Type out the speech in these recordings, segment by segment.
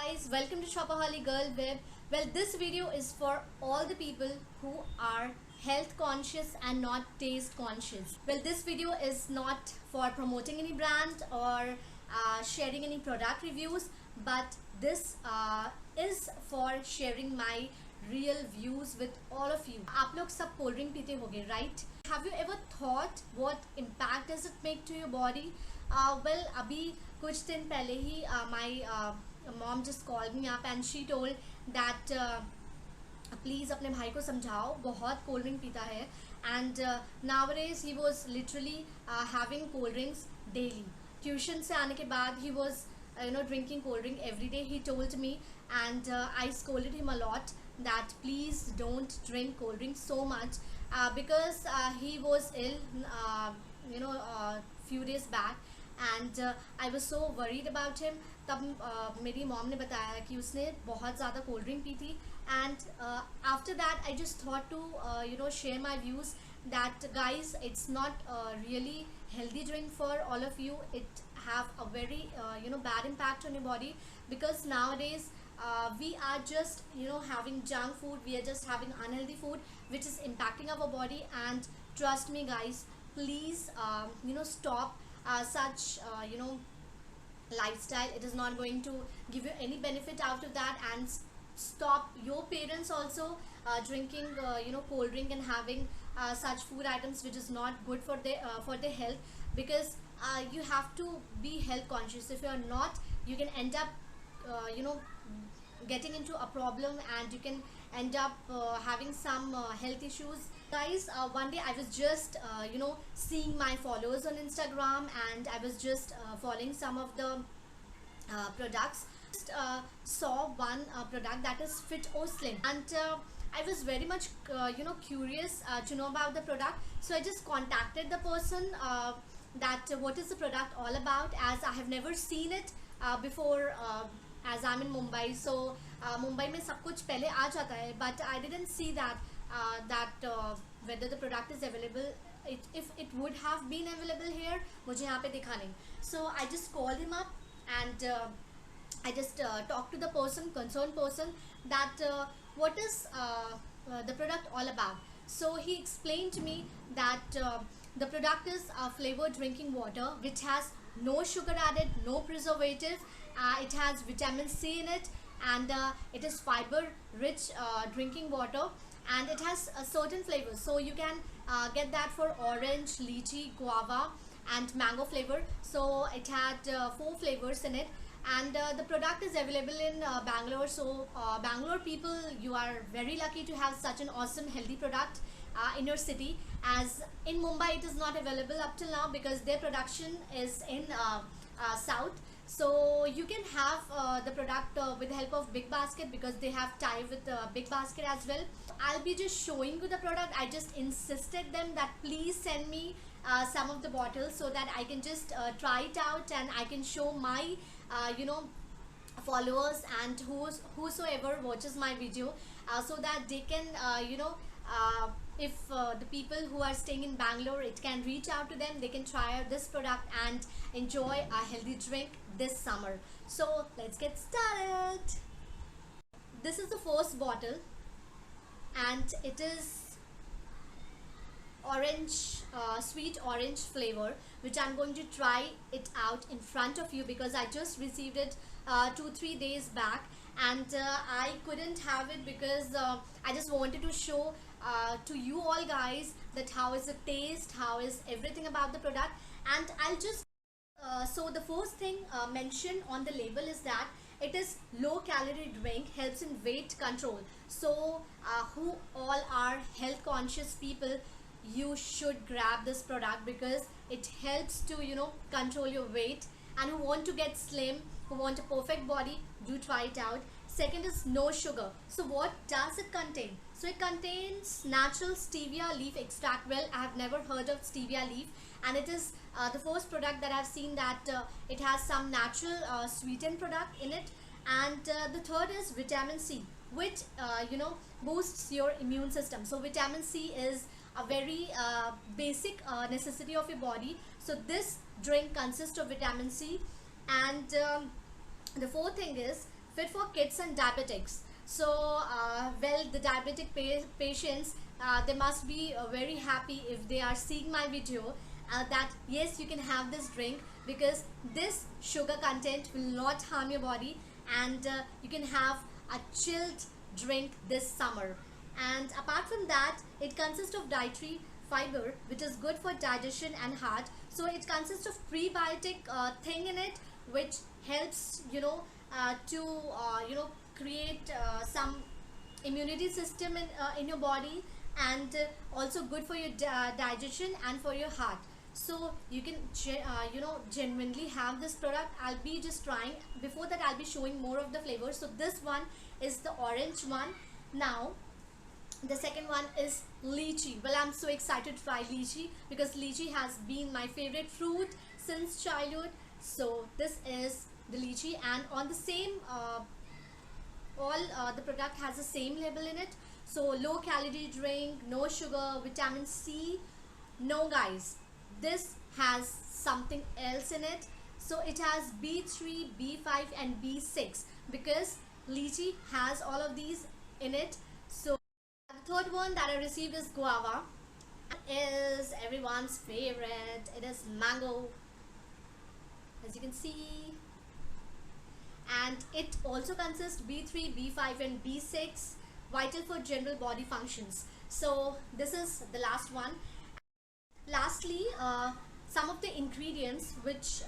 guys, welcome to Shopaholic Girl Web. Well, this video is for all the people who are health conscious and not taste conscious. Well, this video is not for promoting any brand or sharing any product reviews, but this is for sharing my real views with all of you. आप लोग सब cold drink पीते होगे, right? Have you ever thought what impact does it make to your body? Well, अभी कुछ दिन पहले ही my mom just called me up and she told that please अपने भाई को समझाओ, बहुत कोल्ड ड्रिंक पीता है. And nowadays he was literally having cold drinks daily. Tuition से आने के बाद he was drinking cold drink every day. He told me and I scolded him a lot that please don't drink cold drink so much because he was ill few days back and I was so worried about him. तब मेरी mom ने बताया कि उसने बहुत ज़्यादा cold drink पी थी and after that I just thought to share my views that guys, it's not really healthy drink for all of you. It have a very bad impact on your body because nowadays we are just having junk food, we are just having unhealthy food which is impacting our body. And trust me guys, please stop such lifestyle. It is not going to give you any benefit out of that. And stop your parents also drinking cold drink and having such food items which is not good for their health, because you have to be health conscious. If you are not, you can end up getting into a problem and you can end up having some health issues. Guys, one day I was just seeing my followers on Instagram and I was just following some of the products. Just saw one product that is Fit O Slim, and I was very much curious to know about the product. So I just contacted the person that what is the product all about, as I have never seen it before, as I'm in Mumbai. So Mumbai में सब कुछ पहले आ जाता है, but I didn't see that whether the product is available. If it would have been available here, मुझे यहाँ पे दिखा नहीं. So I just called him up and I just talked to the concerned person, that what is the product all about. So he explained to me that the product is flavored drinking water which has no sugar added, no preservative. It has vitamin C in it, and it is fiber rich drinking water, and it has certain flavors. So you can get that for orange, lychee, guava and mango flavor. So it had 4 flavors in it, and the product is available in Bangalore. So Bangalore people, you are very lucky to have such an awesome healthy product in your city, as in Mumbai it is not available up till now because their production is in south. So you can have the product with the help of Big Basket, because they have tie with Big Basket as well. I'll be just showing you the product. I just insisted them that please send me some of the bottles so that I can just try it out and I can show my followers and whosoever watches my video, so that they can if the people who are staying in Bangalore, it can reach out to them, they can try out this product and enjoy a healthy drink this summer. So let's get started. This is the first bottle and it is orange, sweet orange flavor, which I'm going to try it out in front of you because I just received it 2-3 days back, and I couldn't have it because I just wanted to show to you all guys that how is the taste, how is everything about the product. And I'll just so the first thing mentioned on the label is that it is low calorie drink, helps in weight control. So who all are health conscious people, you should grab this product because it helps to control your weight, and who want to get slim, who want a perfect body, do try it out. Second is no sugar. So what does it contain? So it contains natural stevia leaf extract. Well, I have never heard of stevia leaf, and it is the first product that I've seen that it has some natural sweetened product in it. And the third is vitamin C, which boosts your immune system. So vitamin C is a very basic necessity of your body. So this drink consists of vitamin C. And the fourth thing is fit for kids and diabetics. So well, the diabetic patients, they must be very happy if they are seeing my video, that yes, you can have this drink because this sugar content will not harm your body, and you can have a chilled drink this summer. And apart from that, it consists of dietary fiber, which is good for digestion and heart. So it consists of prebiotic thing in it, which helps, to create some immunity system in your body, and also good for your digestion and for your heart. So you can genuinely have this product. I'll be just trying. Before that, I'll be showing more of the flavors. So this one is the orange one. Now the second one is lychee. Well, I'm so excited to try lychee because lychee has been my favorite fruit since childhood. So this is the lychee, and on the same all the product has the same label in it. So low calorie drink, no sugar, vitamin C. No guys, this has something else in it. So it has B3, B5 and B6, because lychee has all of these in it. So the third one that I received is guava. Is everyone's favorite. It is mango, as you can see, and it also consists B3, B5 and B6, vital for general body functions. So this is the last one. Lastly, some of the ingredients which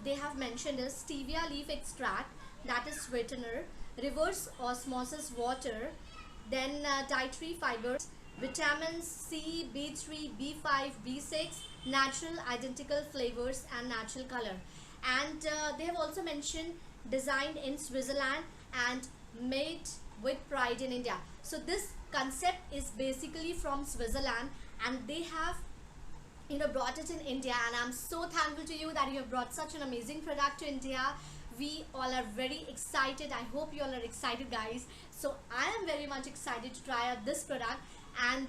they have mentioned is stevia leaf extract, that is sweetener, reverse osmosis water, then dietary fibers, vitamins C, B3, B5, B6, natural identical flavors and natural color. And they have also mentioned designed in Switzerland and made with pride in India. So this concept is basically from Switzerland, and they have brought it in India, and I'm so thankful to you that you have brought such an amazing product to India. We all are very excited. I hope you all are excited, guys. So I am very much excited to try out this product, and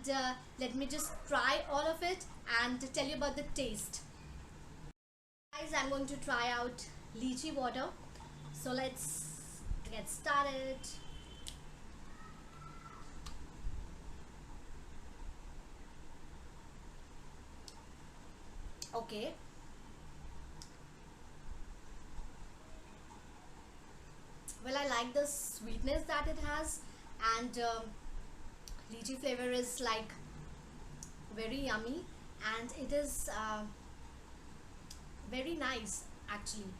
let me just try all of it and tell you about the taste. Guys, I'm going to try out lychee water. So let's get started. Okay. Well, I like the sweetness that it has, and lychee flavor is like very yummy, and it is very nice actually.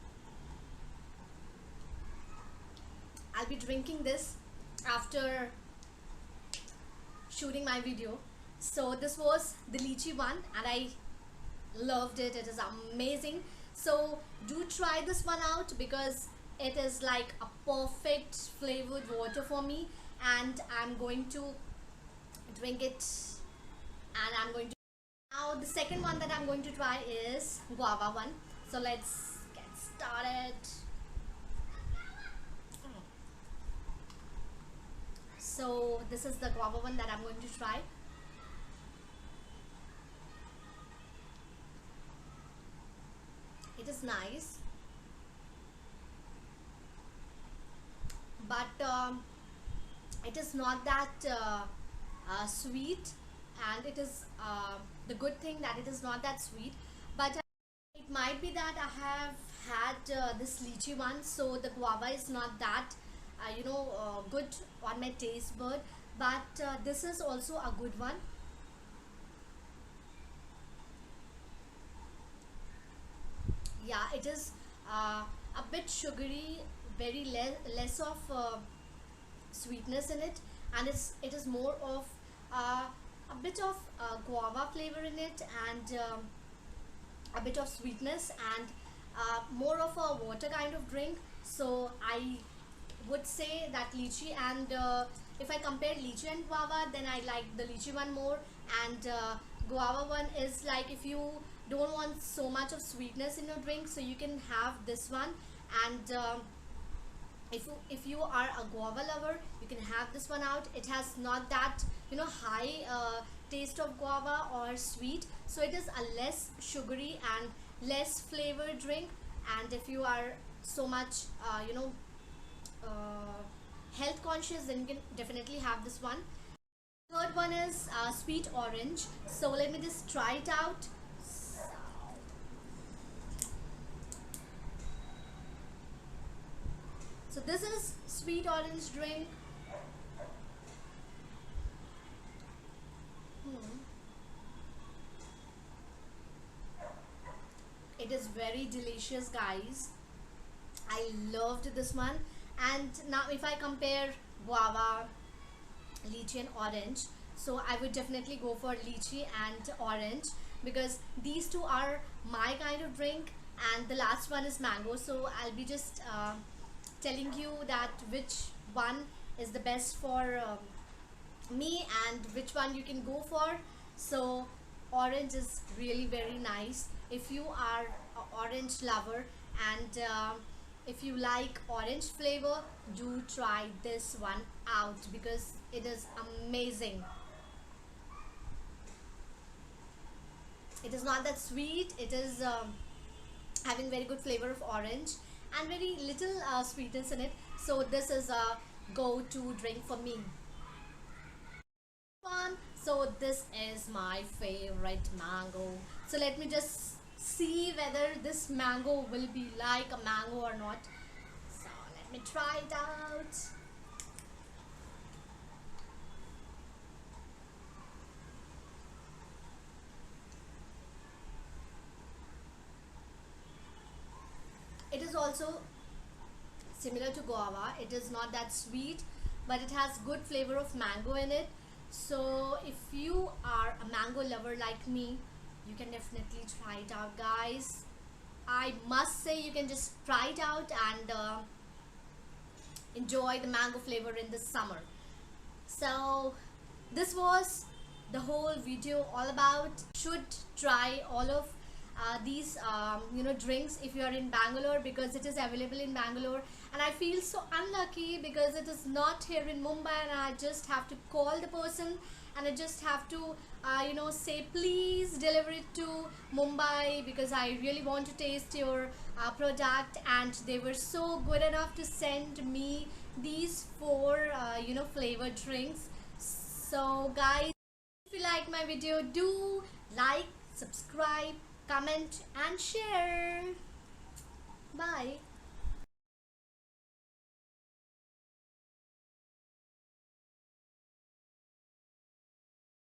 I'll be drinking this after shooting my video. So this was the lychee one, and I loved it. It is amazing. So do try this one out because it is like a perfect flavored water for me, and I'm going to drink it, and I'm going to now the second one that I'm going to try is guava one. So let's get started. So this is the guava one that I'm going to try. It is nice, but it is not that sweet, and it is the good thing that it is not that sweet. But it might be that I have had this lychee one, so the guava is not that good on my taste bud, but this is also a good one. Yeah, it is a bit sugary, very less of sweetness in it, and it is more of a bit of guava flavor in it, and a bit of sweetness, and more of a water kind of drink. So I would say that lychee, and if I compare lychee and guava, then I like the lychee one more, and guava one is like if you don't want so much of sweetness in your drink, so you can have this one. And if you are a guava lover, you can have this one out. It has not that high taste of guava or sweet, so it is a less sugary and less flavored drink. And if you are so much health conscious, then you can definitely have this one. Third one is sweet orange. So let me just try it out. So this is sweet orange drink. It is very delicious, guys. I loved this one. And now if I compare guava, lychee and orange, so I would definitely go for lychee and orange, because these two are my kind of drink. And the last one is mango, so I'll be just telling you that which one is the best for me and which one you can go for. So orange is really very nice if you are a orange lover, and if you like orange flavor, do try this one out because it is amazing. It is not that sweet, it is having very good flavor of orange and very little sweetness in it. So this is a go-to drink for me. One, so this is my favorite mango. So let me just see whether this mango will be like a mango or not. So let me try it out. It is also similar to guava. It is not that sweet, but it has good flavor of mango in it. So if you are a mango lover like me, you can definitely try it out, guys. I must say you can just try it out and enjoy the mango flavor in the summer. So this was the whole video all about. Should try all of these drinks if you are in Bangalore, because it is available in Bangalore, and I feel so unlucky because it is not here in Mumbai, and I just have to call the person and I just have to say please deliver it to Mumbai, because I really want to taste your product. And they were so good enough to send me these four flavored drinks. So guys, if you like my video, do like, subscribe, comment and share. Bye.